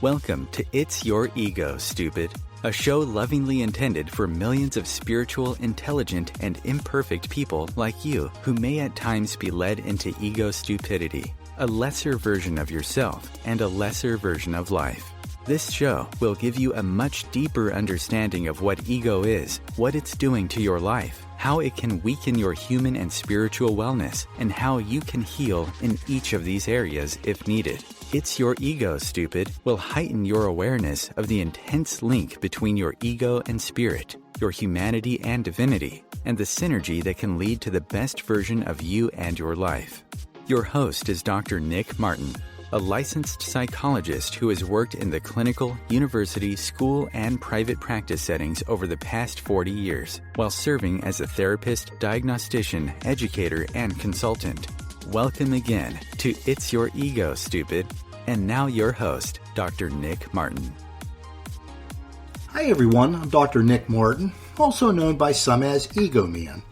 Welcome to It's Your Ego, Stupid, a show lovingly intended for millions of spiritual, intelligent, and imperfect people like you who may at times be led into ego stupidity, a lesser version of yourself and a lesser version of life. This show will give you a much deeper understanding of what ego is, what it's doing to your life, how it can weaken your human and spiritual wellness, and how you can heal in each of these areas if needed. It's Your Ego, Stupid will heighten your awareness of the intense link between your ego and spirit, your humanity and divinity, and the synergy that can lead to the best version of you and your life. Your host is Dr. Nick Martin, a licensed psychologist who has worked in the clinical, university, school, and private practice settings over the past 40 years, while serving as a therapist, diagnostician, educator, and consultant. Welcome again to It's Your Ego, Stupid. And now your host, Dr. Nick Martin. Hi everyone, I'm Dr. Nick Martin, also known by some as Ego Man,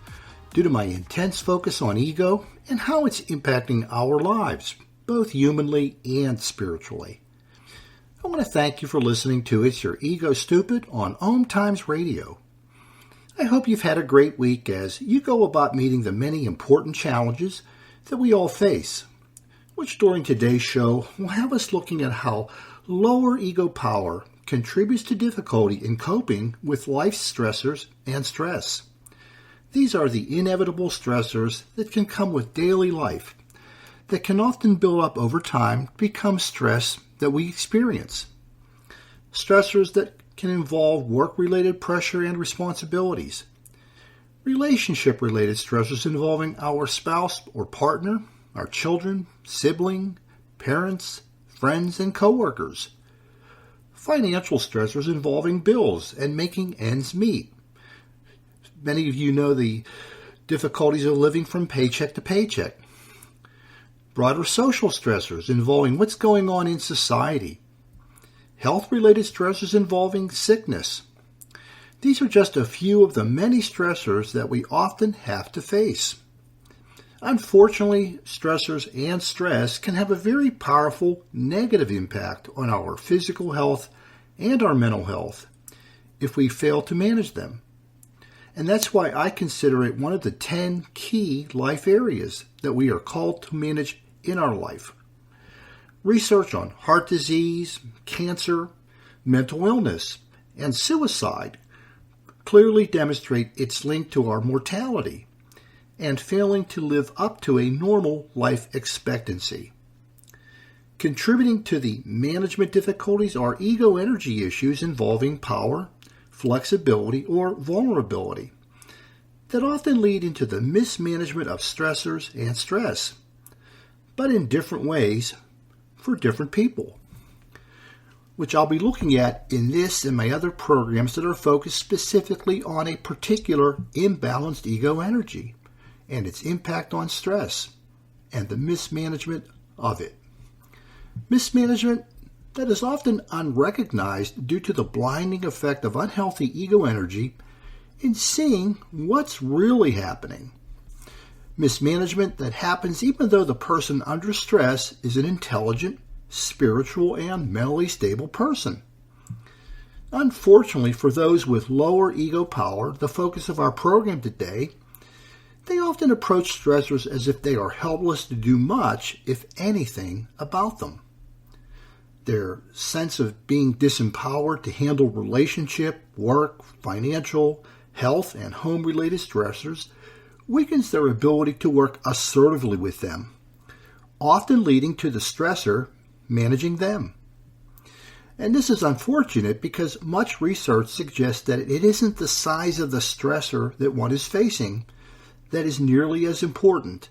due to my intense focus on ego and how it's impacting our lives, both humanly and spiritually. I want to thank you for listening to It's Your Ego Stupid on OMTimes Radio. I hope you've had a great week as you go about meeting the many important challenges that we all face, which during today's show will have us looking at how lower ego power contributes to difficulty in coping with life's stressors and stress. These are the inevitable stressors that can come with daily life that can often build up over time to become stress that we experience. Stressors that can involve work-related pressure and responsibilities, relationship-related stressors involving our spouse or partner, our children, sibling, parents, friends, and coworkers, financial stressors involving bills and making ends meet. Many of you know the difficulties of living from paycheck to paycheck. Broader social stressors involving what's going on in society. Health-related stressors involving sickness. These are just a few of the many stressors that we often have to face. Unfortunately, stressors and stress can have a very powerful negative impact on our physical health and our mental health if we fail to manage them. And that's why I consider it one of the 10 key life areas that we are called to manage in our life. Research on heart disease, cancer, mental illness, and suicide clearly demonstrate its link to our mortality and failing to live up to a normal life expectancy. Contributing to the management difficulties are ego energy issues involving power, flexibility, or vulnerability that often lead into the mismanagement of stressors and stress, but in different ways for different people, which I'll be looking at in this and my other programs that are focused specifically on a particular imbalanced ego energy and its impact on stress and the mismanagement of it. Mismanagement that is often unrecognized due to the blinding effect of unhealthy ego energy in seeing what's really happening. Mismanagement that happens even though the person under stress is an intelligent, spiritual, and mentally stable person. Unfortunately, for those with lower ego power, the focus of our program today, they often approach stressors as if they are helpless to do much, if anything, about them. Their sense of being disempowered to handle relationship, work, financial, health, and home-related stressors weakens their ability to work assertively with them, often leading to the stressor managing them. And this is unfortunate because much research suggests that it isn't the size of the stressor that one is facing that is nearly as important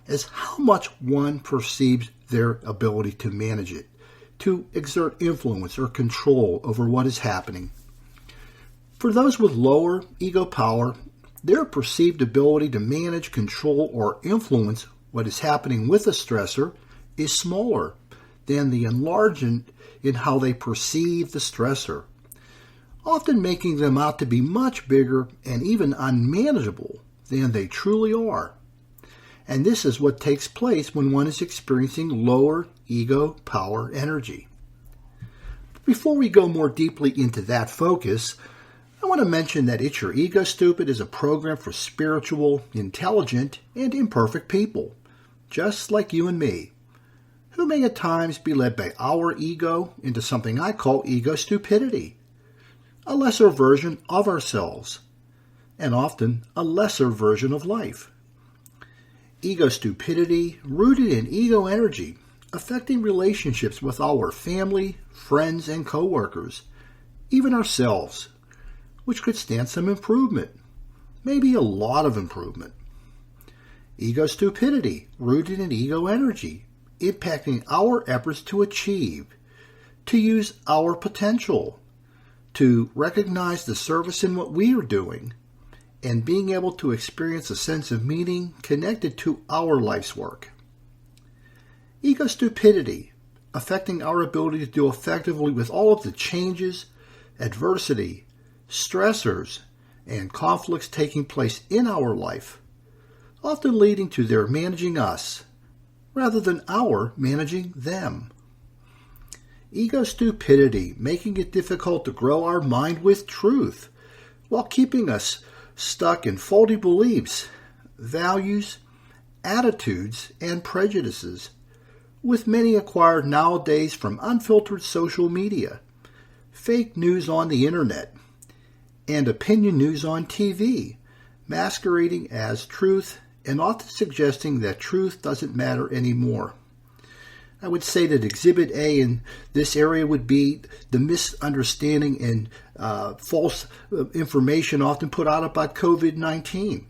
as how much one perceives their ability to manage it, to exert influence or control over what is happening. For those with lower ego power, their perceived ability to manage, control, or influence what is happening with a stressor is smaller than the enlargement in how they perceive the stressor, often making them out to be much bigger and even unmanageable than they truly are. And this is what takes place when one is experiencing lower ego power energy. Before we go more deeply into that focus, I want to mention that It's Your Ego Stupid is a program for spiritual, intelligent, and imperfect people, just like you and me, who may at times be led by our ego into something I call ego stupidity, a lesser version of ourselves, and often a lesser version of life. Ego stupidity rooted in ego energy, affecting relationships with our family, friends, and coworkers, even ourselves, which could stand some improvement, maybe a lot of improvement. Ego stupidity rooted in ego energy, impacting our efforts to achieve, to use our potential, to recognize the service in what we are doing, and being able to experience a sense of meaning connected to our life's work. Ego stupidity, affecting our ability to deal effectively with all of the changes, adversity, stressors, and conflicts taking place in our life, often leading to their managing us, rather than our managing them. Ego stupidity, making it difficult to grow our mind with truth, while keeping us stuck in faulty beliefs, values, attitudes, and prejudices, with many acquired nowadays from unfiltered social media, fake news on the internet, and opinion news on TV, masquerading as truth and often suggesting that truth doesn't matter anymore. I would say that Exhibit A in this area would be the misunderstanding and false information often put out about COVID-19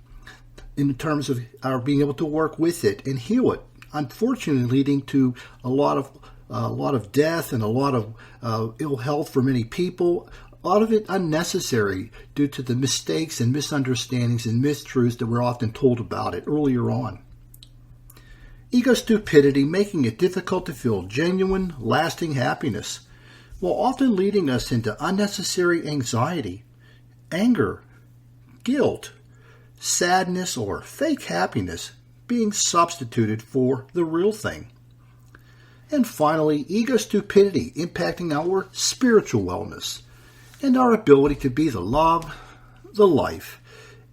in terms of our being able to work with it and heal it. Unfortunately, leading to a lot of death and a lot of ill health for many people. A lot of it unnecessary due to the mistakes and misunderstandings and mistruths that we're often told about it earlier on. Ego stupidity making it difficult to feel genuine, lasting happiness, while often leading us into unnecessary anxiety, anger, guilt, sadness, or fake happiness being substituted for the real thing. And finally, ego stupidity impacting our spiritual wellness and our ability to be the love, the life,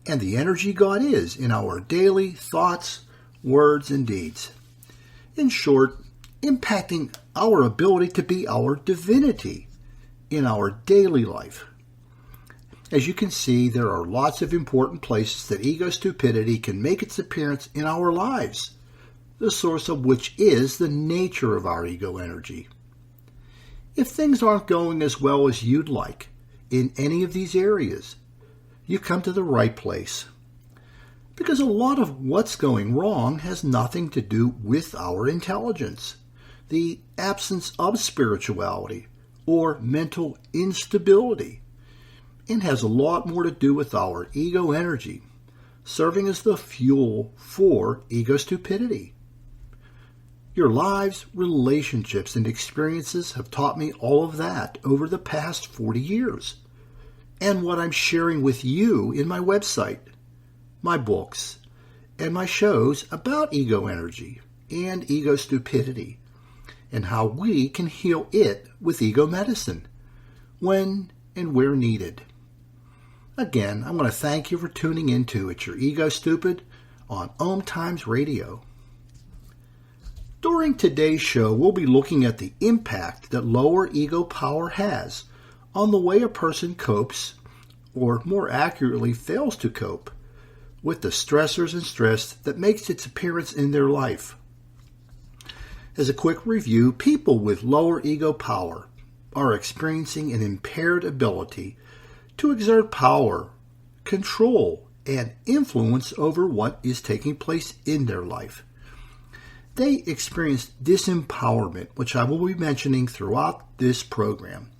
and the energy God is in our daily thoughts, words, and deeds. In short, impacting our ability to be our divinity in our daily life. As you can see, there are lots of important places that ego stupidity can make its appearance in our lives, the source of which is the nature of our ego energy. If things aren't going as well as you'd like in any of these areas, you come to the right place. Because a lot of what's going wrong has nothing to do with our intelligence, the absence of spirituality, or mental instability, and has a lot more to do with our ego energy, serving as the fuel for ego stupidity. Your lives, relationships, and experiences have taught me all of that over the past 40 years, and what I'm sharing with you in my website, my books, and my shows about ego energy and ego stupidity, and how we can heal it with ego medicine, when and where needed. Again, I want to thank you for tuning into It's Your Ego Stupid on OMTimes Radio. During today's show, we'll be looking at the impact that lower ego power has on the way a person copes, or more accurately, fails to cope, with the stressors and stress that makes its appearance in their life. As a quick review, people with lower ego power are experiencing an impaired ability to exert power, control, and influence over what is taking place in their life. They experience disempowerment, which I will be mentioning throughout this program.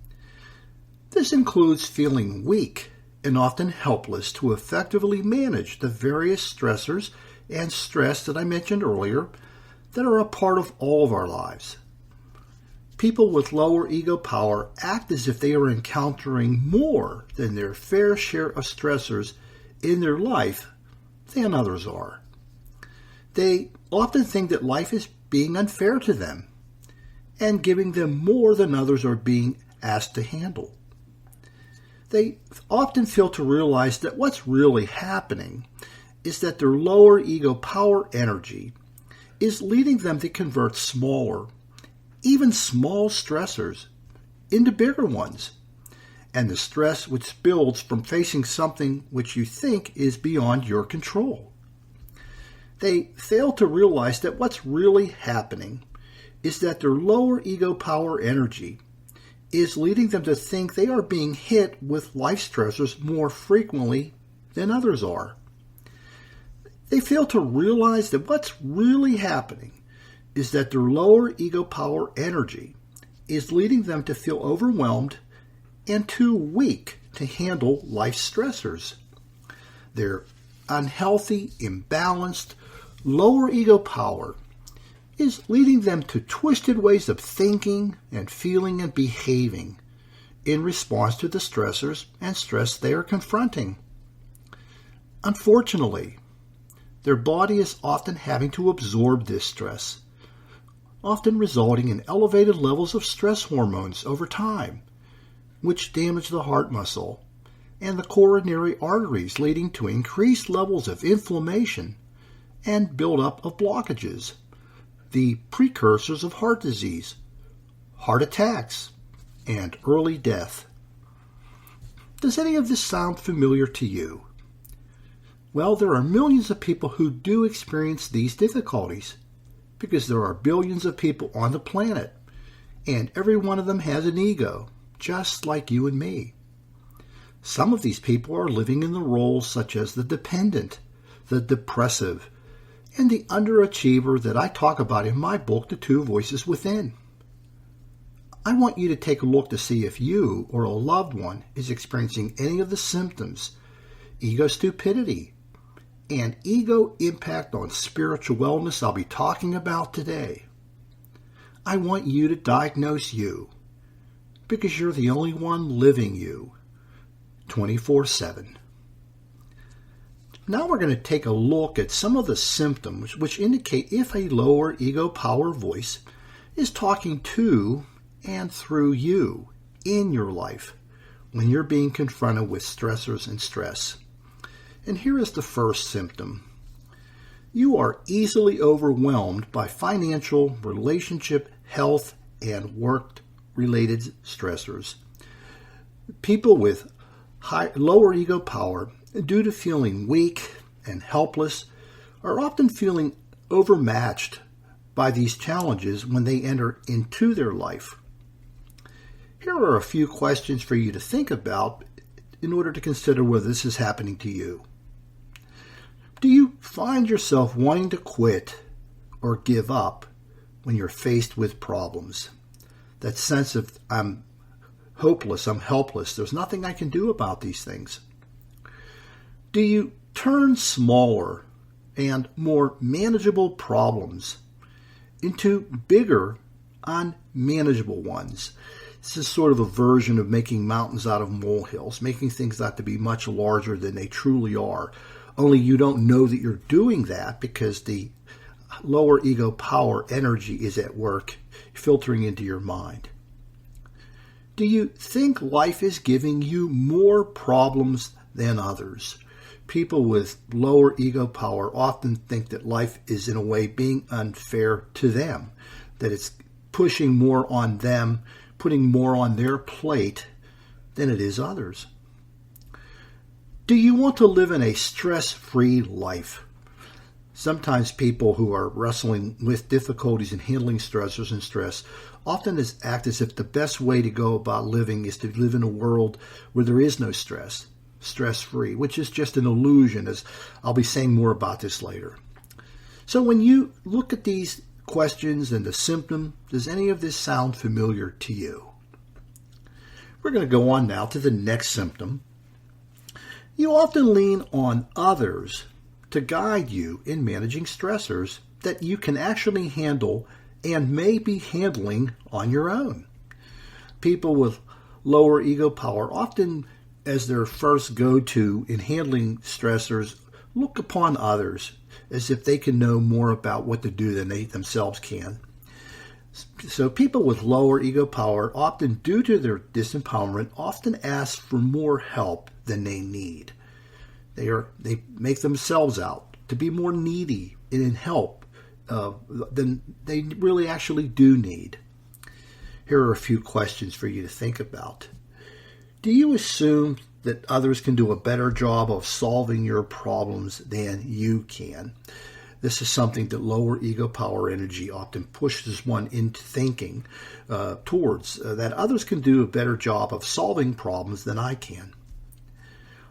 This includes feeling weak and often helpless to effectively manage the various stressors and stress that I mentioned earlier that are a part of all of our lives. People with lower ego power act as if they are encountering more than their fair share of stressors in their life than others are. They often think that life is being unfair to them and giving them more than others are being asked to handle. They often fail to realize that what's really happening is that their lower ego power energy is leading them to convert smaller, even small stressors into bigger ones, and the stress which builds from facing something which you think is beyond your control. They fail to realize that what's really happening is that their lower ego power energy is leading them to think they are being hit with life stressors more frequently than others are. They fail to realize that what's really happening is that their lower ego power energy is leading them to feel overwhelmed and too weak to handle life stressors. Their unhealthy, imbalanced, lower ego power is leading them to twisted ways of thinking and feeling and behaving in response to the stressors and stress they are confronting. Unfortunately, their body is often having to absorb this stress, often resulting in elevated levels of stress hormones over time, which damage the heart muscle and the coronary arteries, leading to increased levels of inflammation and buildup of blockages, the precursors of heart disease, heart attacks, and early death. Does any of this sound familiar to you? Well, there are millions of people who do experience these difficulties because there are billions of people on the planet, and every one of them has an ego, just like you and me. Some of these people are living in the roles such as the dependent, the depressive, and the underachiever that I talk about in my book, The Two Voices Within. I want you to take a look to see if you or a loved one is experiencing any of the symptoms, ego stupidity, and ego impact on spiritual wellness I'll be talking about today. I want you to diagnose you, because you're the only one living you 24/7. Now we're going to take a look at some of the symptoms which indicate if a lower ego power voice is talking to and through you in your life when you're being confronted with stressors and stress. And here is the first symptom. You are easily overwhelmed by financial, relationship, health, and work-related stressors. People with lower ego power, due to feeling weak and helpless, are often feeling overmatched by these challenges when they enter into their life. Here are a few questions for you to think about in order to consider whether this is happening to you. Do you find yourself wanting to quit or give up when you're faced with problems? That sense of, I'm hopeless, I'm helpless, there's nothing I can do about these things. Do you turn smaller and more manageable problems into bigger, unmanageable ones? This is sort of a version of making mountains out of molehills, making things out to be much larger than they truly are. Only you don't know that you're doing that because the lower ego power energy is at work, filtering into your mind. Do you think life is giving you more problems than others? People with lower ego power often think that life is in a way being unfair to them, that it's pushing more on them, putting more on their plate than it is others. Do you want to live in a stress-free life? Sometimes people who are wrestling with difficulties in handling stressors and stress often act as if the best way to go about living is to live in a world where there is no stress, stress-free, which is just an illusion, as I'll be saying more about this later. So when you look at these questions and the symptom, does any of this sound familiar to you? We're going to go on now to the next symptom. You often lean on others to guide you in managing stressors that you can actually handle and may be handling on your own. People with lower ego power often, as their first go-to in handling stressors, look upon others as if they can know more about what to do than they themselves can. So people with lower ego power, often due to their disempowerment, often ask for more help than they need. They make themselves out to be more needy in help than they really actually do need. Here are a few questions for you to think about. Do you assume that others can do a better job of solving your problems than you can? This is something that lower ego power energy often pushes one into thinking towards, that others can do a better job of solving problems than I can.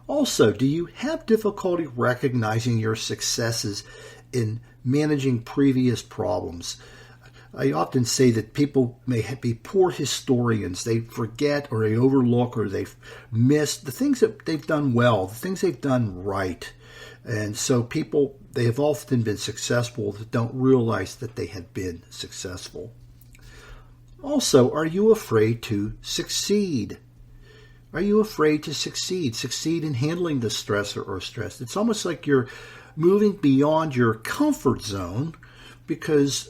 Also, do you have difficulty recognizing your successes in managing previous problems? I often say that people may be poor historians. They forget or they overlook or they've missed the things that they've done well, the things they've done right. And so they have often been successful that don't realize that they had been successful. Also, are you afraid to succeed? Are you afraid to succeed? Succeed in handling the stressor or stress. It's almost like you're moving beyond your comfort zone because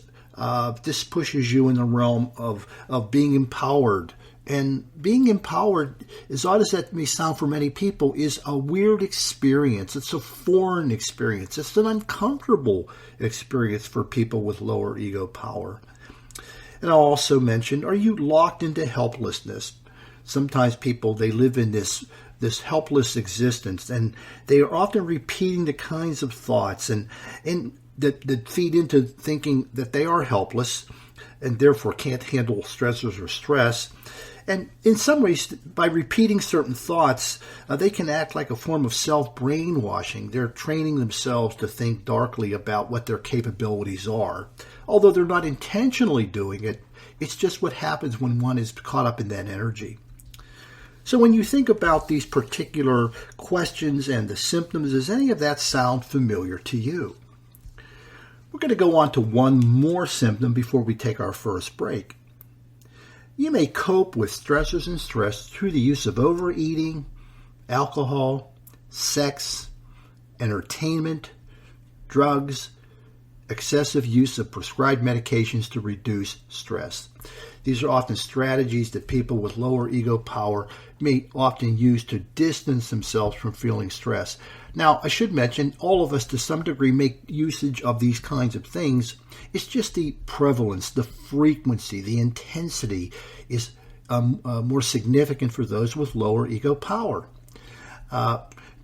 this pushes you in the realm of being empowered. And being empowered, as odd as that may sound for many people, is a weird experience. It's a foreign experience. It's an uncomfortable experience for people with lower ego power. And I'll also mention, are you locked into helplessness? Sometimes people, they live in this helpless existence, and they are often repeating the kinds of thoughts and that feed into thinking that they are helpless and therefore can't handle stressors or stress. And in some ways, by repeating certain thoughts, they can act like a form of self-brainwashing. They're training themselves to think darkly about what their capabilities are. Although they're not intentionally doing it, it's just what happens when one is caught up in that energy. So when you think about these particular questions and the symptoms, does any of that sound familiar to you? We're going to go on to one more symptom before we take our first break. You may cope with stressors and stress through the use of overeating, alcohol, sex, entertainment, drugs, excessive use of prescribed medications to reduce stress. These are often strategies that people with lower ego power may often use to distance themselves from feeling stress. Now, I should mention, all of us to some degree make usage of these kinds of things. It's just the prevalence, the frequency, the intensity is more significant for those with lower ego power.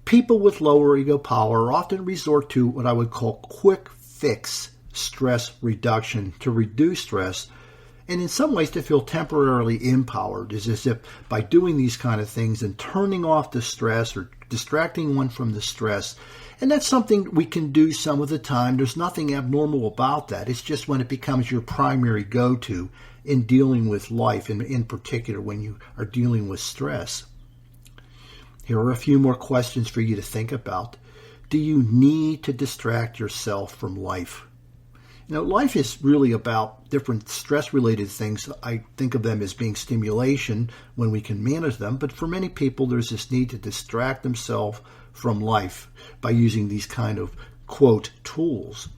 People with lower ego power often resort to what I would call quick fix stress reduction to reduce stress, and in some ways to feel temporarily empowered. It's as if by doing these kind of things and turning off the stress or distracting one from the stress, and that's something we can do some of the time. There's nothing abnormal about that. It's just when it becomes your primary go-to in dealing with life, and in particular when you are dealing with stress. Here are a few more questions for you to think about. Do you need to distract yourself from life? You know, life is really about different stress-related things. I think of them as being stimulation when we can manage them, but for many people there's this need to distract themselves from life by using these kind of, quote, tools.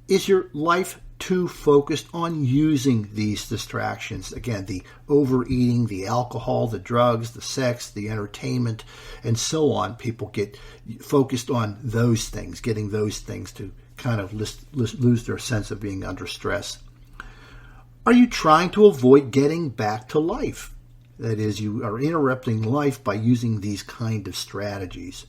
Is your life too focused on using these distractions? Again, the overeating, the alcohol, the drugs, the sex, the entertainment, and so on. People get focused on those things, getting those things to kind of lose their sense of being under stress. Are you trying to avoid getting back to life? That is, you are interrupting life by using these kind of strategies.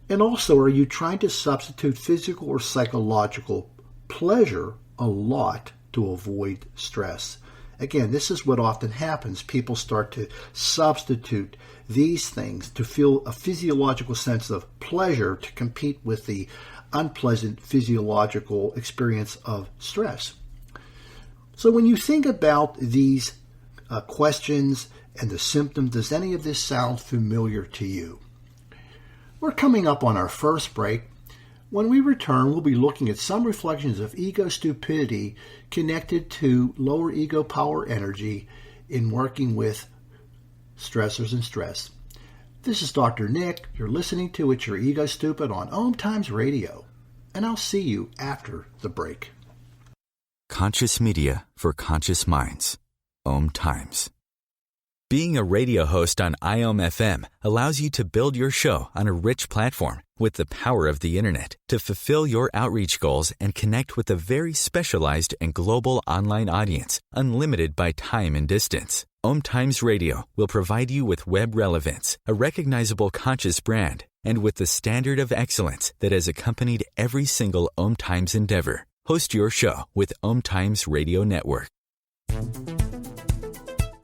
And also, are you trying to substitute physical or psychological pleasure a lot to avoid stress? Again, this is what often happens. People start to substitute these things to feel a physiological sense of pleasure to compete with the unpleasant physiological experience of stress. So when you think about these questions and the symptoms, does any of this sound familiar to you? We're coming up on our first break. When we return, we'll be looking at some reflections of ego stupidity connected to lower ego power energy in working with stressors and stress. This is Dr. Nick. You're listening to It's Your Ego Stupid on OMTimes Radio, and I'll see you after the break. Conscious media for conscious minds. OMTimes. Being a radio host on IOM-FM allows you to build your show on a rich platform with the power of the Internet to fulfill your outreach goals and connect with a very specialized and global online audience, unlimited by time and distance. OMTimes Radio will provide you with web relevance, a recognizable conscious brand, and with the standard of excellence that has accompanied every single OMTimes endeavor. Host your show with OMTimes Radio Network.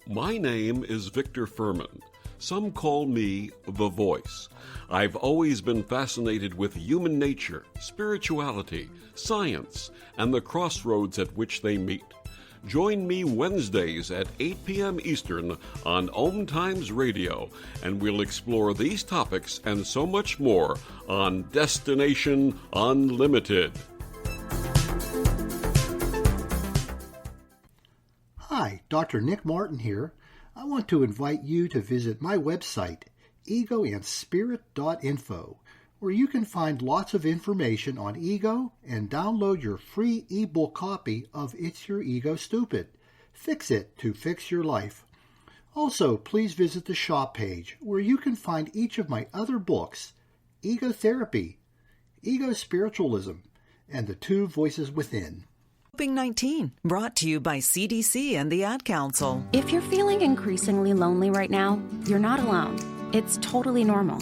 My name is Victor Furman. Some call me The Voice. I've always been fascinated with human nature, spirituality, science, and the crossroads at which they meet. Join me Wednesdays at 8 p.m. Eastern on OMTimes Radio, and we'll explore these topics and so much more on Destination Unlimited. Hi, Dr. Nick Martin here. I want to invite you to visit my website, egoandspirit.info, where you can find lots of information on ego and download your free ebook copy of It's Your Ego Stupid. Fix it to fix your life. Also, please visit the shop page where you can find each of my other books, Ego Therapy, Ego Spiritualism, and The Two Voices Within. COVID-19, brought to you by CDC and the Ad Council. If you're feeling increasingly lonely right now, you're not alone. It's totally normal.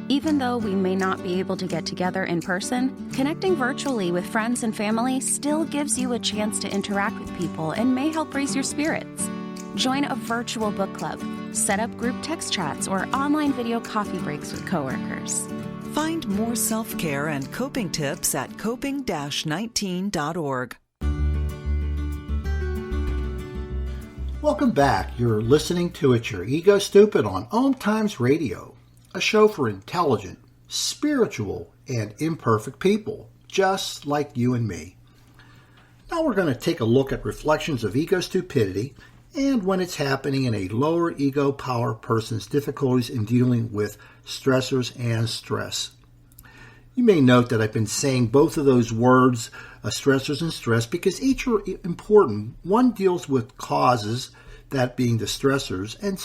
Even though we may not be able to get together in person, connecting virtually with friends and family still gives you a chance to interact with people and may help raise your spirits. Join a virtual book club, set up group text chats, or online video coffee breaks with coworkers. Find more self-care and coping tips at coping-19.org. Welcome back. You're listening to It's Your Ego Stupid on OMTimes Radio, a show for intelligent, spiritual, and imperfect people, just like you and me. Now we're going to take a look at reflections of ego stupidity and when it's happening in a lower ego power person's difficulties in dealing with stressors and stress. You may note that I've been saying both of those words, stressors and stress, because each are important. One deals with causes, that being the stressors, and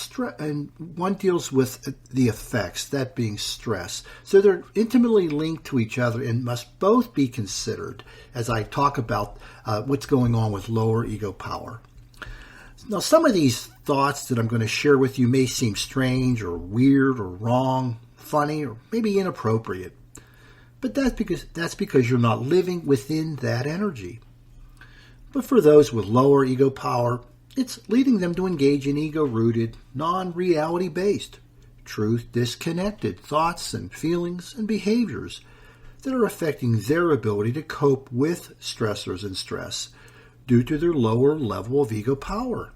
one deals with the effects, that being stress. So they're intimately linked to each other and must both be considered as I talk about what's going on with lower ego power. Now, some of these thoughts that I'm going to share with you may seem strange or weird or wrong, funny, or maybe inappropriate. But that's because you're not living within that energy. But for those with lower ego power, it's leading them to engage in ego-rooted, non-reality-based, truth-disconnected thoughts and feelings and behaviors that are affecting their ability to cope with stressors and stress due to their lower level of ego power.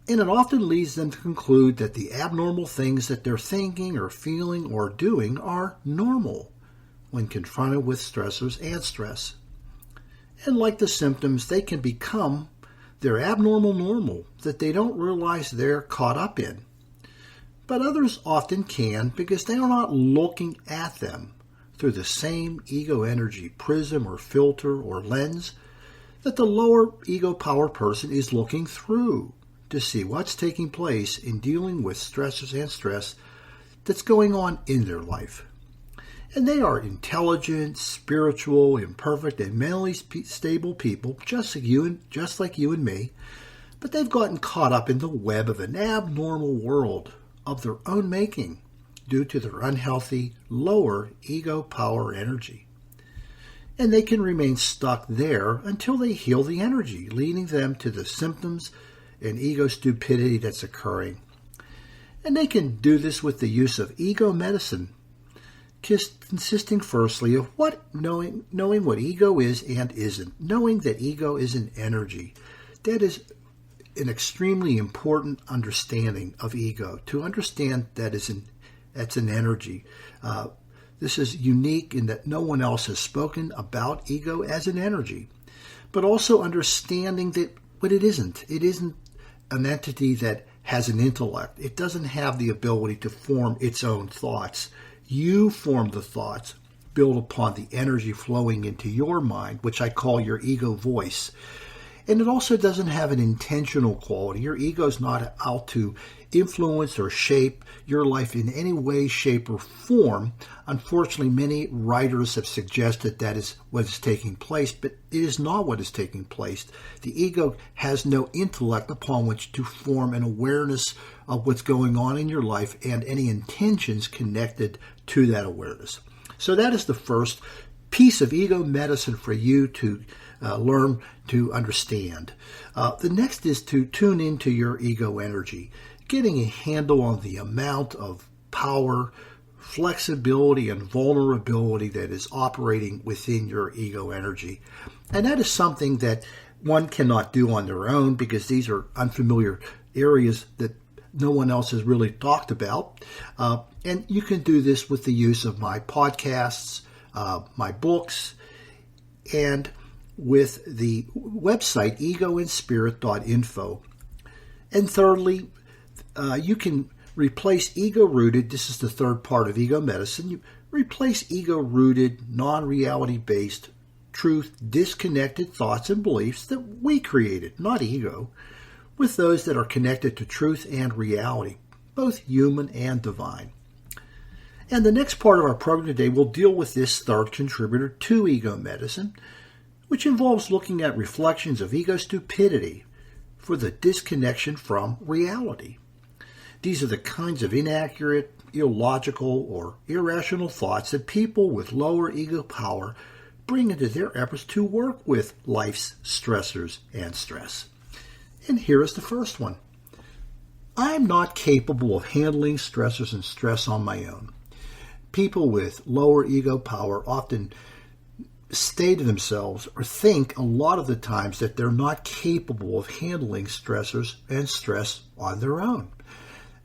And it often leads them to conclude that the abnormal things that they're thinking or feeling or doing are normal when confronted with stressors and stress. And like the symptoms, they can become their abnormal normal that they don't realize they're caught up in. But others often can because they are not looking at them through the same ego energy prism or filter or lens that the lower ego power person is looking through to see what's taking place in dealing with stressors and stress that's going on in their life. And they are intelligent, spiritual, imperfect, and mentally stable people, just like you and me. But they've gotten caught up in the web of an abnormal world of their own making due to their unhealthy, lower ego power energy. And they can remain stuck there until they heal the energy, leading them to the symptoms and ego stupidity that's occurring. And they can do this with the use of ego medicine, consisting firstly of knowing what ego is and isn't, knowing that ego is an energy. That is an extremely important understanding of ego, to understand that that's an energy. This is unique in that no one else has spoken about ego as an energy, but also understanding that what it isn't an entity that has an intellect. It doesn't have the ability to form its own thoughts. You form the thoughts, build upon the energy flowing into your mind, which I call your ego voice. And it also doesn't have an intentional quality. Your ego is not out to influence or shape your life in any way, shape, or form. Unfortunately, many writers have suggested that is what is taking place, but it is not what is taking place. The ego has no intellect upon which to form an awareness of what's going on in your life and any intentions connected to that awareness. So that is the first piece of ego medicine for you to learn to understand. The next is to tune into your ego energy, getting a handle on the amount of power, flexibility, and vulnerability that is operating within your ego energy. And that is something that one cannot do on their own because these are unfamiliar areas that no one else has really talked about. And you can do this with the use of my podcasts, my books, and with the website egoandspirit.info. And thirdly, you can replace ego-rooted, this is the third part of ego medicine, you replace ego-rooted, non-reality-based, truth, disconnected thoughts and beliefs that we created, not ego, with those that are connected to truth and reality, both human and divine. And the next part of our program today will deal with this third contributor to ego medicine, which involves looking at reflections of ego stupidity for the disconnection from reality. These are the kinds of inaccurate, illogical, or irrational thoughts that people with lower ego power bring into their efforts to work with life's stressors and stress. And here is the first one. I'm not capable of handling stressors and stress on my own. People with lower ego power often say to themselves or think a lot of the times that they're not capable of handling stressors and stress on their own.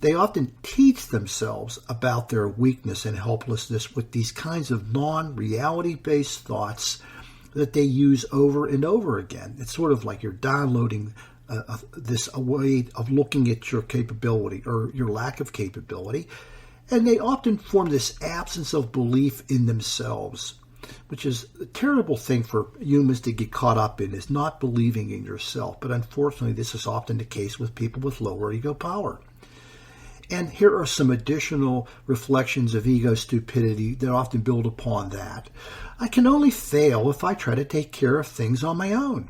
They often teach themselves about their weakness and helplessness with these kinds of non-reality-based thoughts that they use over and over again. It's sort of like you're downloading a way of looking at your capability or your lack of capability. And they often form this absence of belief in themselves, which is a terrible thing for humans to get caught up in, is not believing in yourself. But unfortunately, this is often the case with people with lower ego power. And here are some additional reflections of ego stupidity that often build upon that. I can only fail if I try to take care of things on my own.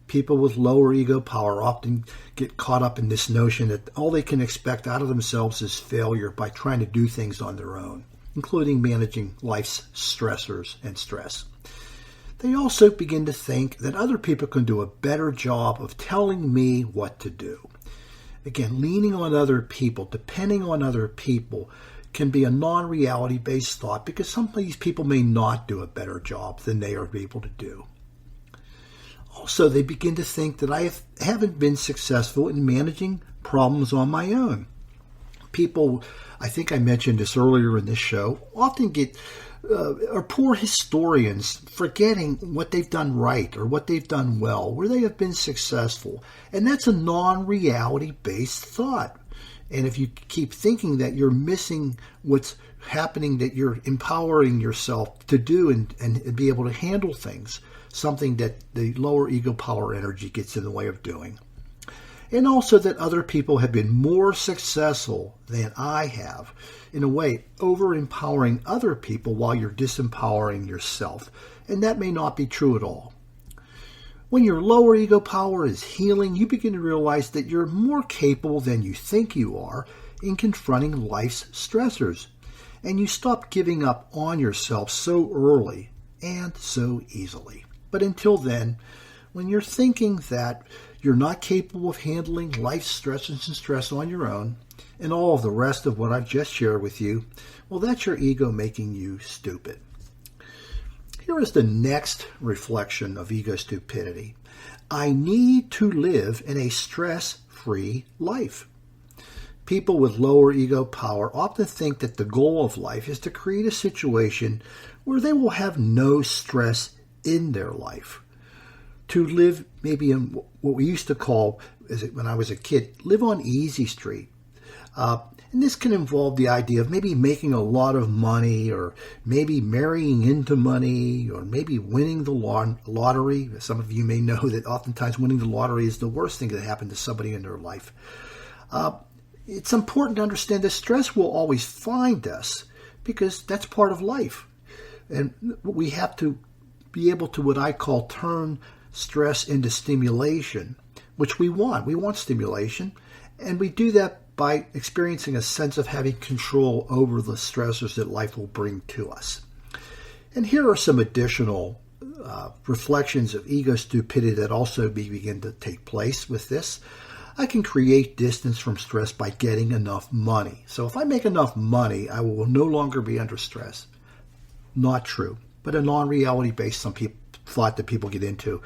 People with lower ego power often get caught up in this notion that all they can expect out of themselves is failure by trying to do things on their own, including managing life's stressors and stress. They also begin to think that other people can do a better job of telling me what to do. Again, leaning on other people, depending on other people, can be a non-reality based thought because some of these people may not do a better job than they are able to do. Also, they begin to think that I haven't been successful in managing problems on my own. People, I think I mentioned this earlier in this show, often are poor historians, forgetting what they've done right or what they've done well, where they have been successful. And that's a non-reality based thought. And if you keep thinking that you're missing what's happening, that you're empowering yourself to do and be able to handle things, something that the lower ego power energy gets in the way of doing. And also that other people have been more successful than I have, in a way, over-empowering other people while you're disempowering yourself. And that may not be true at all. When your lower ego power is healing, you begin to realize that you're more capable than you think you are in confronting life's stressors. And you stop giving up on yourself so early and so easily. But until then, when you're thinking that you're not capable of handling life's stresses and stress on your own, and all of the rest of what I've just shared with you, well, that's your ego making you stupid. Here is the next reflection of ego stupidity. I need to live in a stress-free life. People with lower ego power often think that the goal of life is to create a situation where they will have no stress in their life. To live maybe in what we used to call, when I was a kid, live on easy street. And this can involve the idea of maybe making a lot of money, or maybe marrying into money, or maybe winning the lottery. Some of you may know that oftentimes winning the lottery is the worst thing that happened to somebody in their life. It's important to understand that stress will always find us because that's part of life. And we have to be able to, what I call, turn stress into stimulation, which we want. We want stimulation, and we do that by experiencing a sense of having control over the stressors that life will bring to us. And here are some additional reflections of ego stupidity that also begin to take place with this. I can create distance from stress by getting enough money. So if I make enough money, I will no longer be under stress. Not true, but a non-reality based thought that people get into.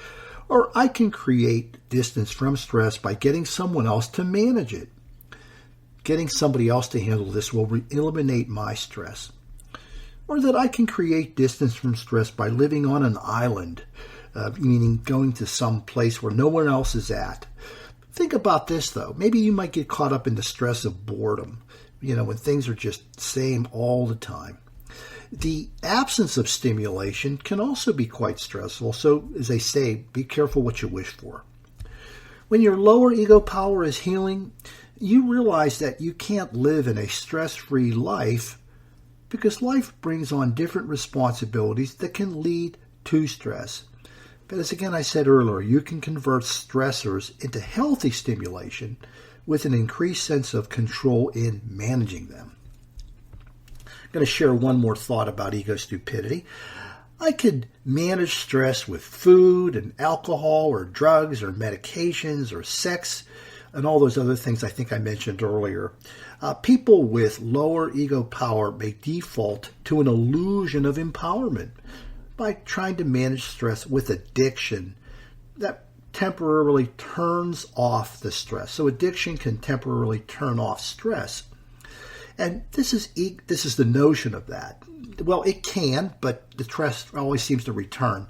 Or I can create distance from stress by getting someone else to manage it. Getting somebody else to handle this will eliminate my stress. Or that I can create distance from stress by living on an island, meaning going to some place where no one else is at. Think about this, though. Maybe you might get caught up in the stress of boredom, when things are just the same all the time. The absence of stimulation can also be quite stressful. So, as they say, be careful what you wish for. When your lower ego power is healing, you realize that you can't live in a stress-free life because life brings on different responsibilities that can lead to stress. But as again I said earlier, you can convert stressors into healthy stimulation with an increased sense of control in managing them. I'm going to share one more thought about ego stupidity. I could manage stress with food and alcohol or drugs or medications or sex and all those other things I think I mentioned earlier. People with lower ego power may default to an illusion of empowerment by trying to manage stress with addiction that temporarily turns off the stress. So addiction can temporarily turn off stress. And this is the notion of that. Well, it can, but the stress always seems to return.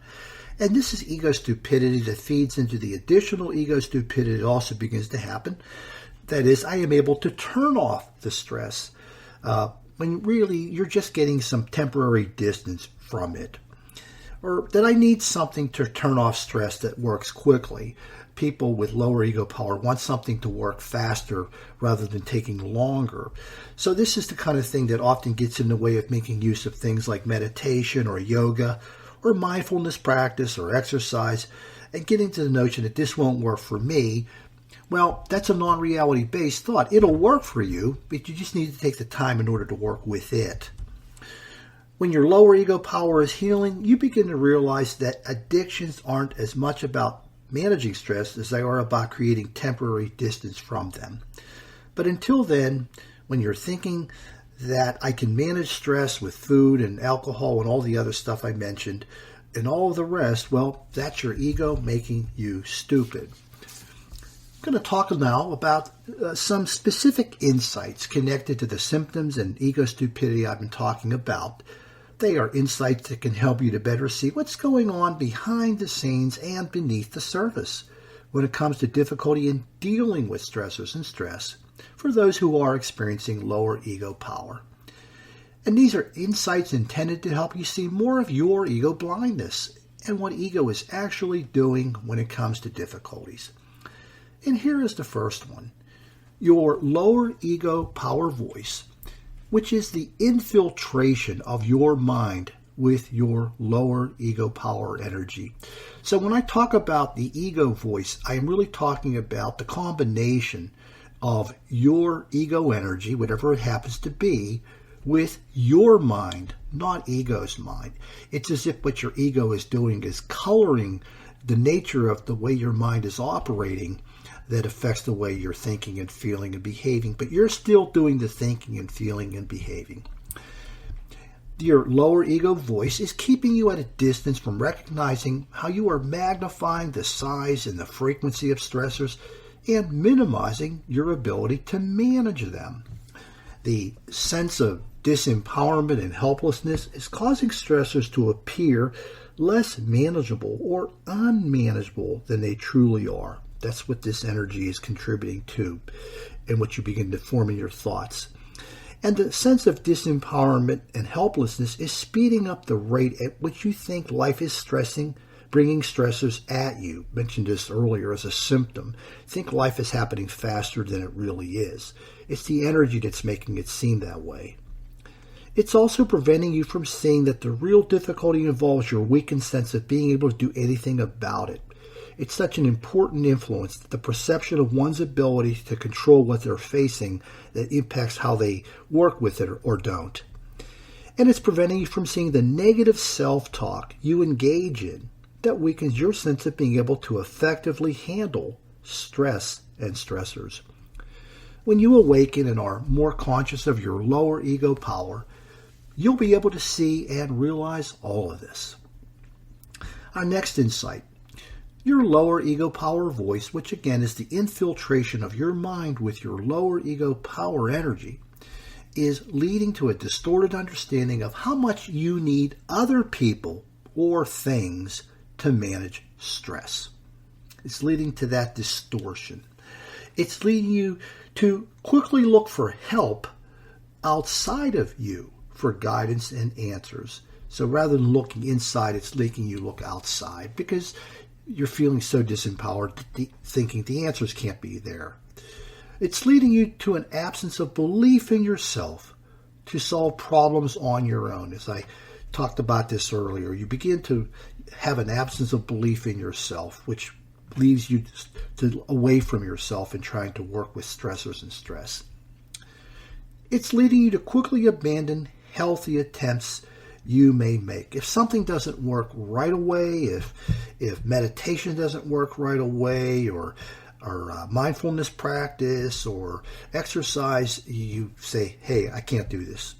And this is ego stupidity that feeds into the additional ego stupidity that also begins to happen. That is, I am able to turn off the stress when really you're just getting some temporary distance from it. Or that I need something to turn off stress that works quickly. People with lower ego power want something to work faster rather than taking longer. So this is the kind of thing that often gets in the way of making use of things like meditation or yoga or mindfulness practice or exercise and getting to the notion that this won't work for me. Well, that's a non-reality based thought. It'll work for you, but you just need to take the time in order to work with it. When your lower ego power is healing, you begin to realize that addictions aren't as much about managing stress as they are about creating temporary distance from them. But until then, when you're thinking that I can manage stress with food and alcohol and all the other stuff I mentioned and all of the rest, well, that's your ego making you stupid. I'm going to talk now about some specific insights connected to the symptoms and ego stupidity I've been talking about. They are insights that can help you to better see what's going on behind the scenes and beneath the surface when it comes to difficulty in dealing with stressors and stress for those who are experiencing lower ego power. And these are insights intended to help you see more of your ego blindness and what ego is actually doing when it comes to difficulties. And here is the first one. Your lower ego power voice, which is the infiltration of your mind with your lower ego power energy. So when I talk about the ego voice, I am really talking about the combination of your ego energy, whatever it happens to be, with your mind, not ego's mind. It's as if what your ego is doing is coloring the nature of the way your mind is operating that affects the way you're thinking and feeling and behaving, but you're still doing the thinking and feeling and behaving. Your lower ego voice is keeping you at a distance from recognizing how you are magnifying the size and the frequency of stressors and minimizing your ability to manage them. The sense of disempowerment and helplessness is causing stressors to appear less manageable or unmanageable than they truly are. That's what this energy is contributing to. and what you begin to form in your thoughts. And the sense of disempowerment and helplessness is speeding up the rate at which you think life is bringing stressors at you. I mentioned this earlier as a symptom. Think life is happening faster than it really is. It's the energy that's making it seem that way. It's also preventing you from seeing that the real difficulty involves your weakened sense of being able to do anything about it. It's such an important influence that the perception of one's ability to control what they're facing that impacts how they work with it or don't. And it's preventing you from seeing the negative self-talk you engage in that weakens your sense of being able to effectively handle stress and stressors. When you awaken and are more conscious of your lower ego power, you'll be able to see and realize all of this. Our next insight. Your lower ego power voice, which again is the infiltration of your mind with your lower ego power energy, is leading to a distorted understanding of how much you need other people or things to manage stress. It's leading to that distortion. It's leading you to quickly look for help outside of you for guidance and answers. So rather than looking inside, it's making you look outside because you're feeling so disempowered, thinking the answers can't be there. It's leading you to an absence of belief in yourself to solve problems on your own. As I talked about this earlier, you begin to have an absence of belief in yourself, which leaves you away from yourself in trying to work with stressors and stress. It's leading you to quickly abandon healthy attempts you may make. If something doesn't work right away, if meditation doesn't work right away, or mindfulness practice or exercise, you say, hey, I can't do this.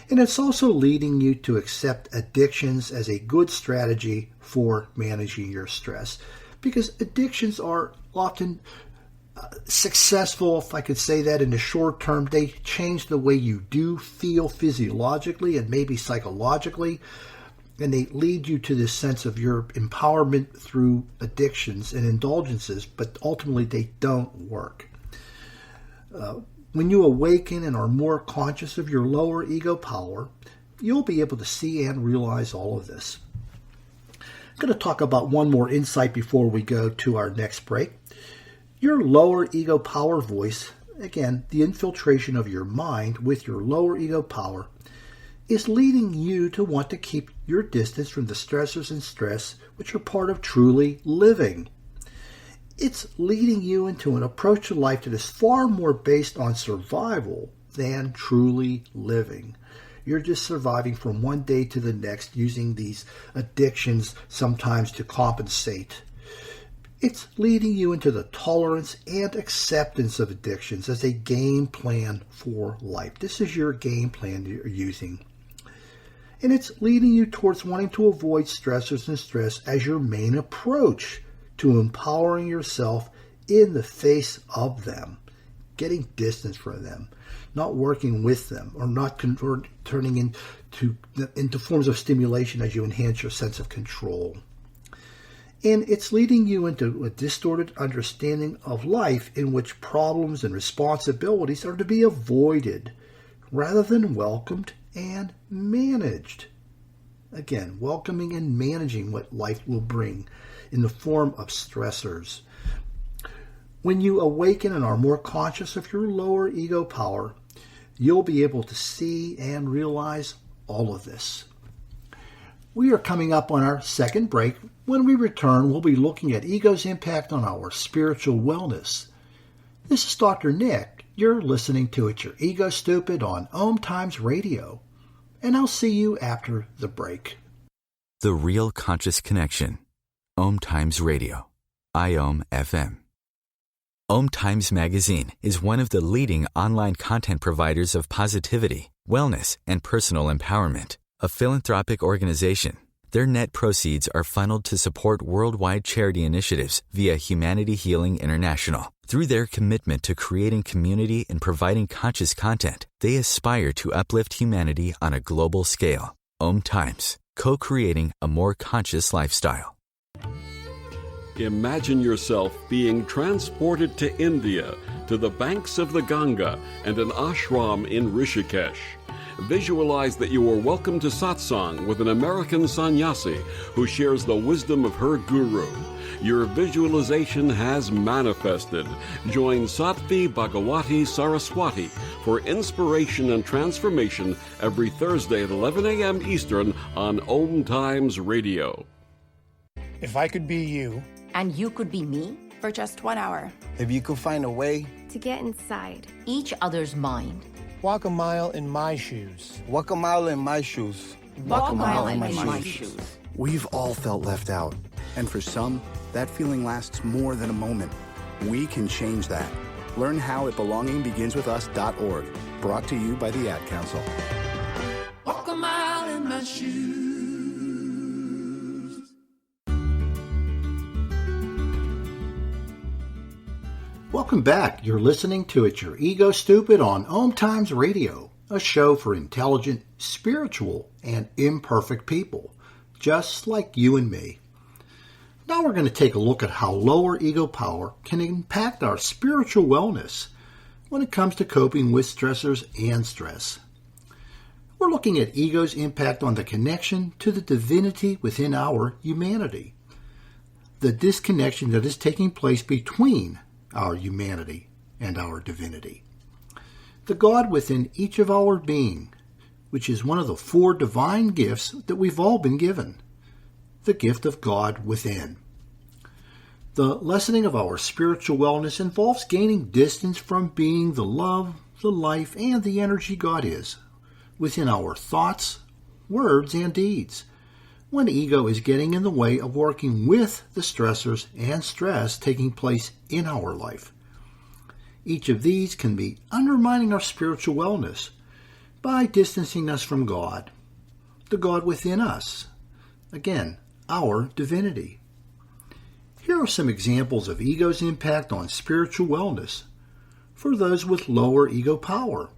And it's also leading you to accept addictions as a good strategy for managing your stress, because addictions are often successful, if I could say that, in the short term. They change the way you do feel physiologically and maybe psychologically, and they lead you to this sense of your empowerment through addictions and indulgences, but ultimately they don't work. When you awaken and are more conscious of your lower ego power, you'll be able to see and realize all of this. I'm going to talk about one more insight before we go to our next break. Your lower ego power voice, again, the infiltration of your mind with your lower ego power, is leading you to want to keep your distance from the stressors and stress which are part of truly living. It's leading you into an approach to life that is far more based on survival than truly living. You're just surviving from one day to the next, using these addictions sometimes to compensate. It's leading you into the tolerance and acceptance of addictions as a game plan for life. This is your game plan you're using. And it's leading you towards wanting to avoid stressors and stress as your main approach to empowering yourself in the face of them, getting distance from them, not working with them, or not turning into forms of stimulation as you enhance your sense of control. And it's leading you into a distorted understanding of life in which problems and responsibilities are to be avoided rather than welcomed and managed. Again, welcoming and managing what life will bring in the form of stressors. When you awaken and are more conscious of your lower ego power, you'll be able to see and realize all of this. We are coming up on our second break. When we return, we'll be looking at ego's impact on our spiritual wellness. This is Dr. Nick. You're listening to It's Your Ego Stupid on OMTimes Radio. And I'll see you after the break. The Real Conscious Connection. OMTimes Radio. IOM FM. OMTimes Magazine is one of the leading online content providers of positivity, wellness, and personal empowerment. A philanthropic organization, their net proceeds are funneled to support worldwide charity initiatives via Humanity Healing International. Through their commitment to creating community and providing conscious content, they aspire to uplift humanity on a global scale. OMTimes, co-creating a more conscious lifestyle. Imagine yourself being transported to India, to the banks of the Ganga and an ashram in Rishikesh. Visualize that you are welcome to satsang with an American sannyasi who shares the wisdom of her guru. Your visualization has manifested. Join Sattvi Bhagawati Saraswati for inspiration and transformation every Thursday at 11 a.m. Eastern on OMTimes Radio. If I could be you, and you could be me for just 1 hour. If you could find a way to get inside each other's mind. Walk a mile in my shoes. Walk a mile in my shoes. Walk a mile in my shoes. We've all felt left out. And for some, that feeling lasts more than a moment. We can change that. Learn how at belongingbeginswithus.org. Brought to you by the Ad Council. Walk a mile in my shoes. Welcome back. You're listening to It's Your Ego Stupid on OMTimes Radio, a show for intelligent, spiritual, and imperfect people, just like you and me. Now we're going to take a look at how lower ego power can impact our spiritual wellness when it comes to coping with stressors and stress. We're looking at ego's impact on the connection to the divinity within our humanity, the disconnection that is taking place between our humanity and our divinity. The God within each of our being, which is one of the 4 divine gifts that we've all been given, the gift of God within. The lessening of our spiritual wellness involves gaining distance from being the love, the life, and the energy God is within our thoughts, words, and deeds, when ego is getting in the way of working with the stressors and stress taking place in our life. Each of these can be undermining our spiritual wellness by distancing us from God, the God within us, again, our divinity. Here are some examples of ego's impact on spiritual wellness for those with lower ego power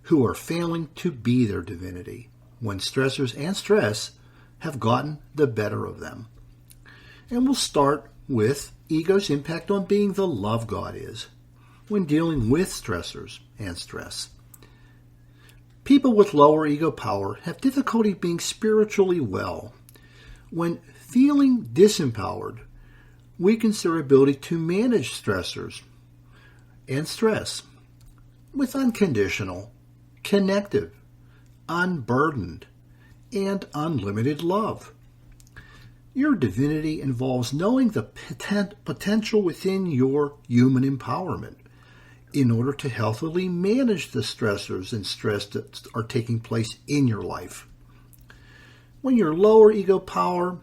who are failing to be their divinity when stressors and stress have gotten the better of them. And we'll start with ego's impact on being the love God is when dealing with stressors and stress. People with lower ego power have difficulty being spiritually well when feeling disempowered weakens their ability to manage stressors and stress with unconditional, connective, unburdened, and unlimited love. Your divinity involves knowing the potential within your human empowerment in order to healthily manage the stressors and stress that are taking place in your life. When your lower ego power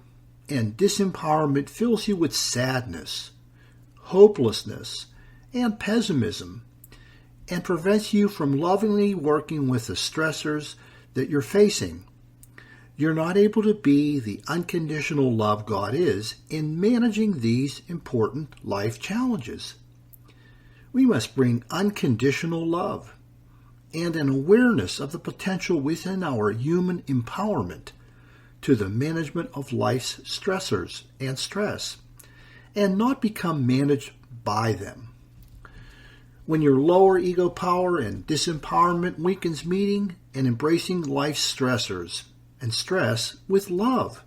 and disempowerment fills you with sadness, hopelessness, and pessimism, and prevents you from lovingly working with the stressors that you're facing, you're not able to be the unconditional love God is in managing these important life challenges. We must bring unconditional love and an awareness of the potential within our human empowerment to the management of life's stressors and stress, and not become managed by them. When your lower ego power and disempowerment weakens meeting and embracing life's stressors and stress with love,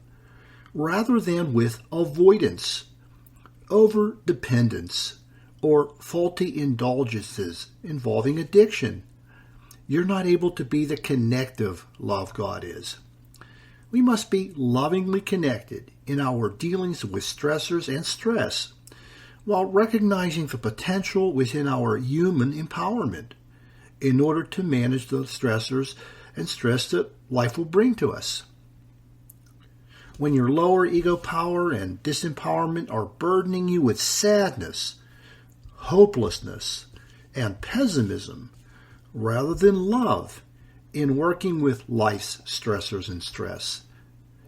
rather than with avoidance, over-dependence, or faulty indulgences involving addiction, you're not able to be the connective love God is. We must be lovingly connected in our dealings with stressors and stress, while recognizing the potential within our human empowerment in order to manage the stressors and stress that life will bring to us. When your lower ego power and disempowerment are burdening you with sadness, hopelessness, and pessimism, rather than love in working with life's stressors and stress,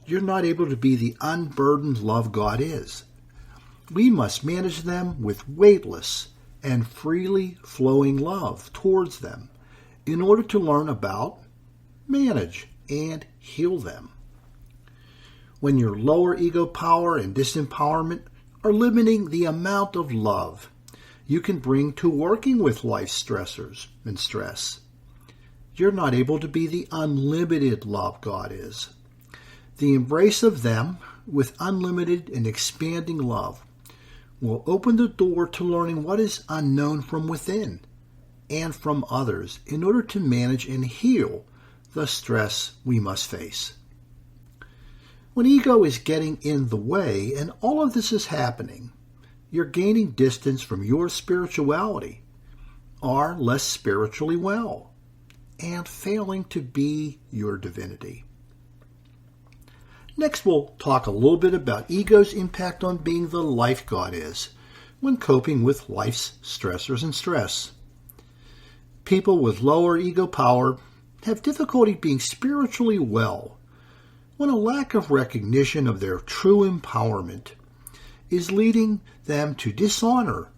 you're not able to be the unburdened love God is. We must manage them with weightless and freely flowing love towards them in order to learn about, manage, and heal them. When your lower ego power and disempowerment are limiting the amount of love you can bring to working with life's stressors and stress. You're not able to be the unlimited love God is. The embrace of them with unlimited and expanding love will open the door to learning what is unknown from within and from others in order to manage and heal the stress we must face. When ego is getting in the way and all of this is happening, you're gaining distance from your spirituality, are less spiritually well, and failing to be your divinity. Next, we'll talk a little bit about ego's impact on being the life God is when coping with life's stressors and stress. People with lower ego power have difficulty being spiritually well when a lack of recognition of their true empowerment is leading them to dishonor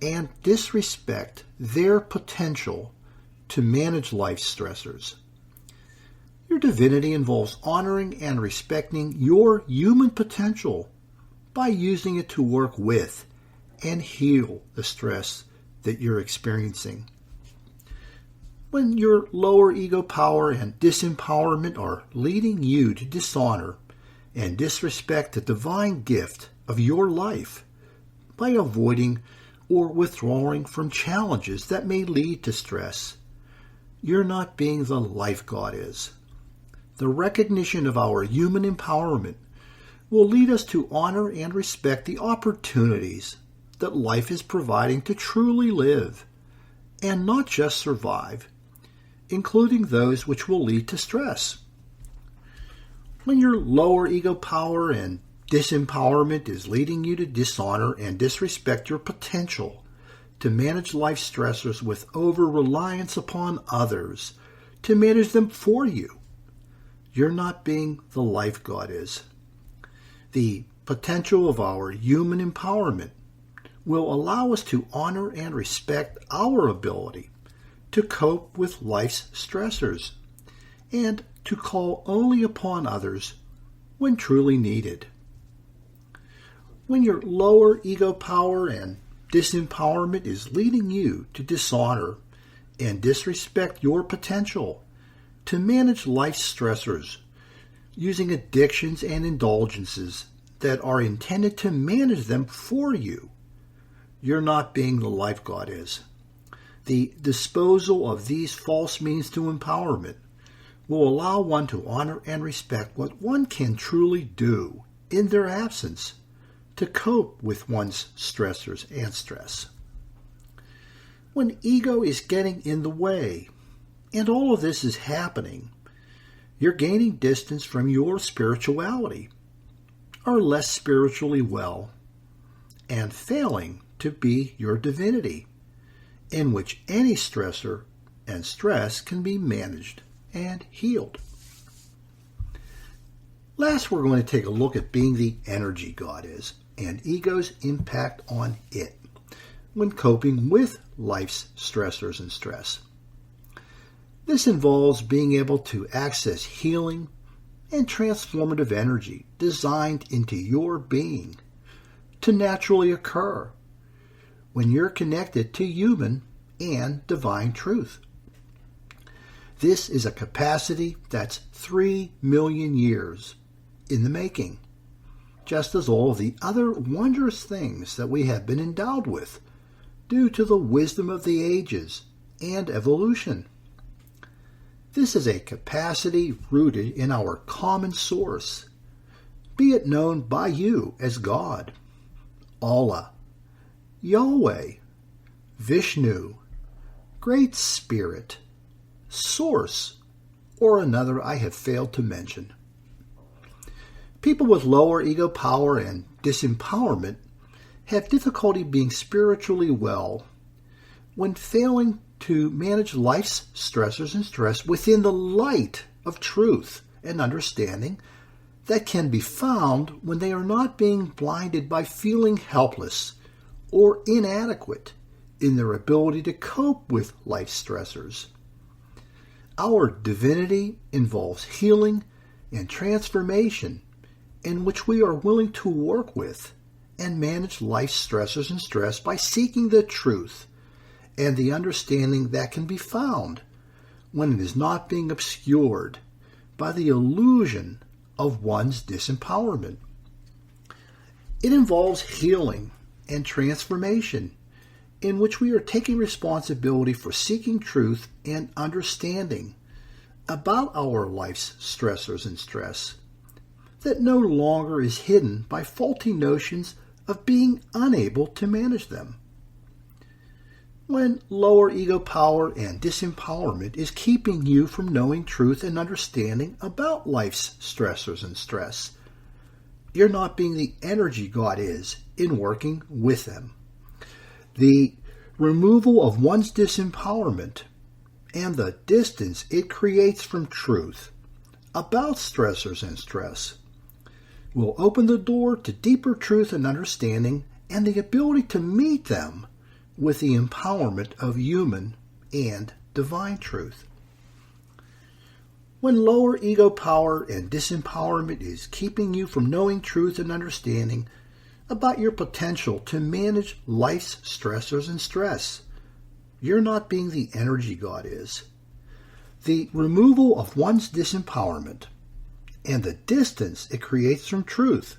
and disrespect their potential to manage life's stressors. Your divinity involves honoring and respecting your human potential by using it to work with and heal the stress that you're experiencing. When your lower ego power and disempowerment are leading you to dishonor and disrespect the divine gift of your life by avoiding or withdrawing from challenges that may lead to stress, you're not being the life God is. The recognition of our human empowerment will lead us to honor and respect the opportunities that life is providing to truly live and not just survive, including those which will lead to stress. When your lower ego power and disempowerment is leading you to dishonor and disrespect your potential to manage life's stressors with over-reliance upon others to manage them for you, you're not being the life God is. The potential of our human empowerment will allow us to honor and respect our ability to cope with life's stressors and to call only upon others when truly needed. When your lower ego power and disempowerment is leading you to dishonor and disrespect your potential to manage life's stressors using addictions and indulgences that are intended to manage them for you, you're not being the life God is. The disposal of these false means to empowerment will allow one to honor and respect what one can truly do in their absence to cope with one's stressors and stress. When ego is getting in the way, and all of this is happening, you're gaining distance from your spirituality, are less spiritually well, and failing to be your divinity, in which any stressor and stress can be managed and healed. Last, we're going to take a look at being the energy God is and ego's impact on it when coping with life's stressors and stress. This involves being able to access healing and transformative energy designed into your being to naturally occur when you're connected to human and divine truth. This is a capacity that's 3 million years in the making, just as all of the other wondrous things that we have been endowed with due to the wisdom of the ages and evolution. This is a capacity rooted in our common source, be it known by you as God, Allah, Yahweh, Vishnu, Great Spirit, Source, or another I have failed to mention. People with lower ego power and disempowerment have difficulty being spiritually well when failing to manage life's stressors and stress within the light of truth and understanding that can be found when they are not being blinded by feeling helpless or inadequate in their ability to cope with life's stressors. Our divinity involves healing and transformation in which we are willing to work with and manage life's stressors and stress by seeking the truth and the understanding that can be found when it is not being obscured by the illusion of one's disempowerment. It involves healing and transformation, in which we are taking responsibility for seeking truth and understanding about our life's stressors and stress that no longer is hidden by faulty notions of being unable to manage them. When lower ego power and disempowerment is keeping you from knowing truth and understanding about life's stressors and stress, you're not being the energy God is in working with them. The removal of one's disempowerment and the distance it creates from truth about stressors and stress will open the door to deeper truth and understanding and the ability to meet them with the empowerment of human and divine truth. When lower ego power and disempowerment is keeping you from knowing truth and understanding about your potential to manage life's stressors and stress, you're not being the energy God is. The removal of one's disempowerment and the distance it creates from truth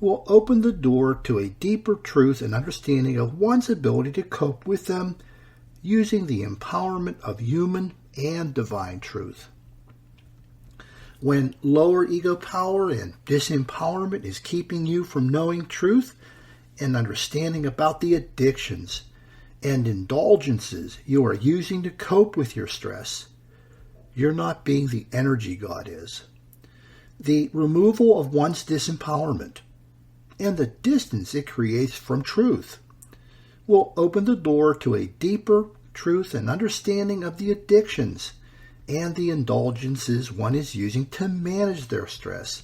will open the door to a deeper truth and understanding of one's ability to cope with them using the empowerment of human and divine truth. When lower ego power and disempowerment is keeping you from knowing truth and understanding about the addictions and indulgences you are using to cope with your stress, you're not being the energy God is. The removal of one's disempowerment and the distance it creates from truth will open the door to a deeper truth and understanding of the addictions and the indulgences one is using to manage their stress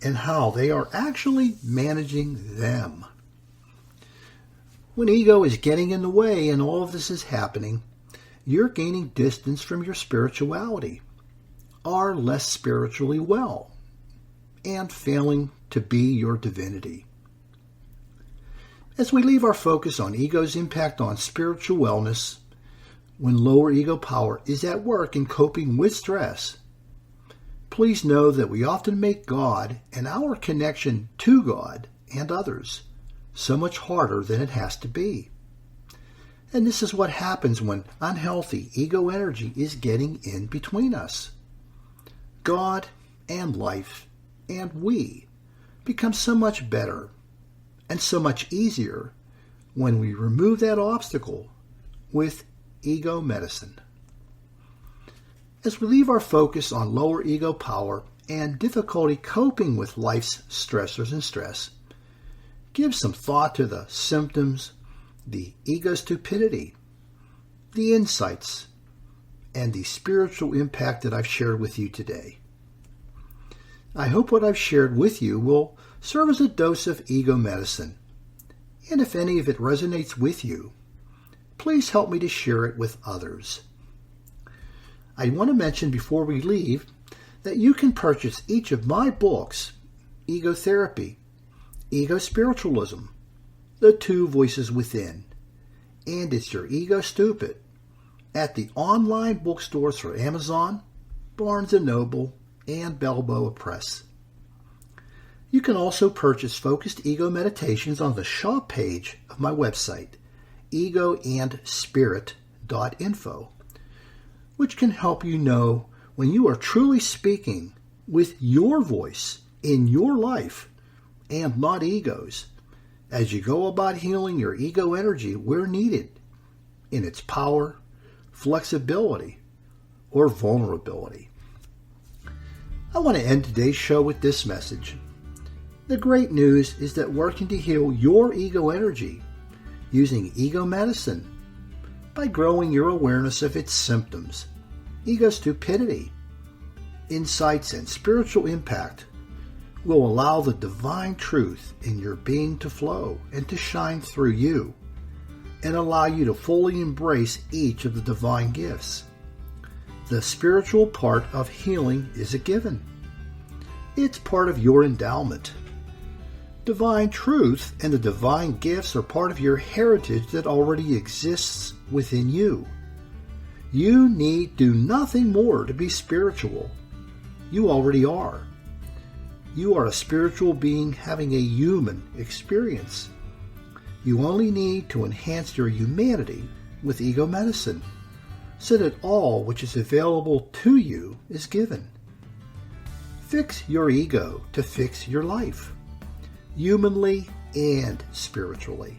and how they are actually managing them. When ego is getting in the way and all of this is happening, you're gaining distance from your spirituality, are less spiritually well, and failing to be your divinity. As we leave our focus on ego's impact on spiritual wellness, when lower ego power is at work in coping with stress, please know that we often make God and our connection to God and others so much harder than it has to be. And this is what happens when unhealthy ego energy is getting in between us. God and life and we become so much better and so much easier when we remove that obstacle with ego medicine. As we leave our focus on lower ego power and difficulty coping with life's stressors and stress, give some thought to the symptoms, the ego stupidity, the insights, and the spiritual impact that I've shared with you today. I hope what I've shared with you will serve as a dose of ego medicine, and if any of it resonates with you, please help me to share it with others. I want to mention before we leave that you can purchase each of my books, Ego Therapy, Ego Spiritualism, The Two Voices Within, and It's Your Ego Stupid, at the online bookstores for Amazon, Barnes & Noble, and Balboa Press. You can also purchase focused ego meditations on the shop page of my website, egoandspirit.info, which can help you know when you are truly speaking with your voice in your life and not ego's, as you go about healing your ego energy where needed, in its power, flexibility, or vulnerability. I want to end today's show with this message. The great news is that working to heal your ego energy using ego medicine by growing your awareness of its symptoms, ego stupidity, insights, and spiritual impact will allow the divine truth in your being to flow and to shine through you and allow you to fully embrace each of the divine gifts. The spiritual part of healing is a given. It's part of your endowment. Divine truth and the divine gifts are part of your heritage that already exists within you. You need do nothing more to be spiritual. You already are. You are a spiritual being having a human experience. You only need to enhance your humanity with ego medicine, so that all which is available to you is given. Fix your ego to fix your life, humanly and spiritually.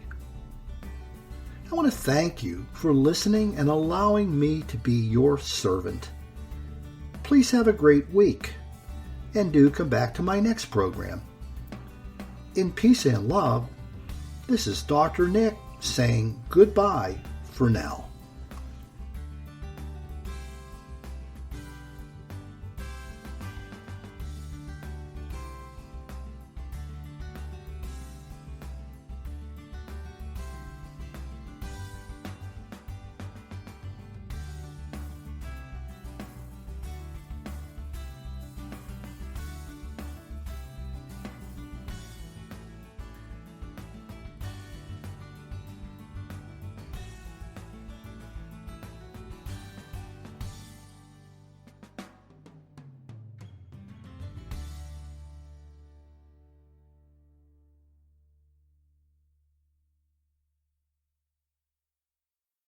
I want to thank you for listening and allowing me to be your servant. Please have a great week, and do come back to my next program. In peace and love, this is Dr. Nick saying goodbye for now.